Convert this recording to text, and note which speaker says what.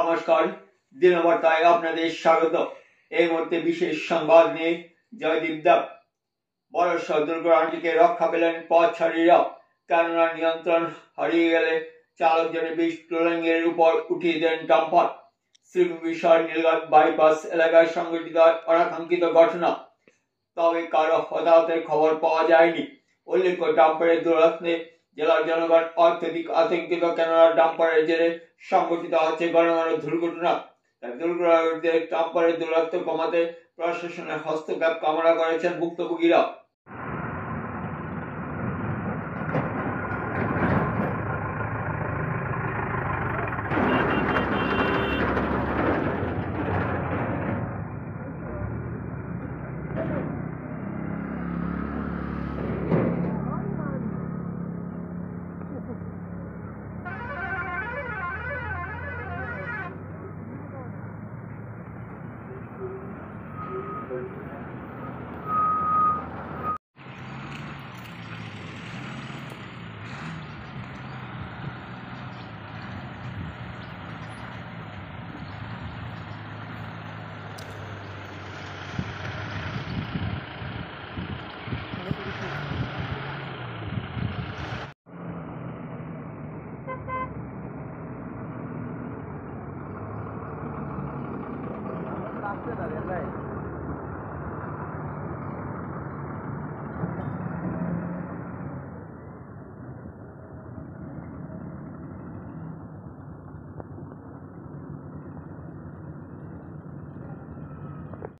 Speaker 1: নমস্কার, দিনবার্তায় আপনাদের স্বাগত। এই মুহূর্তে বিশেষ সংবাদ নিয়ে জয়দীপ দেব। বড়সড় দুর্ঘটনাটিকে রক্ষা পেলেন পথচারীরা, কেননা নিয়ন্ত্রণ হারিয়ে গেলে চালক জনে বিস্ফোরণের উপর উঠিয়ে দেন ডাম্পার। শ্রীবিশাল নীলগঞ্জ বাইপাস এলাকায় সংঘটিত অনাকাঙ্ক্ষিত ঘটনা, তবে কারো হতাহতের খবর পাওয়া যায়নি। উল্লেখ্য, ডাম্পারের দুর্ঘটনাতে জেলার জনগণ অত্যধিক আতঙ্কিত, কেননা ডাম্পারের জেরে সংঘটিত হচ্ছে ঘন ঘন দুর্ঘটনা। ডাম্পারের দুর্ঘটনা কমাতে প্রশাসনের হস্তক্ষেপ কামনা করেছেন ভুক্তভোগীরা।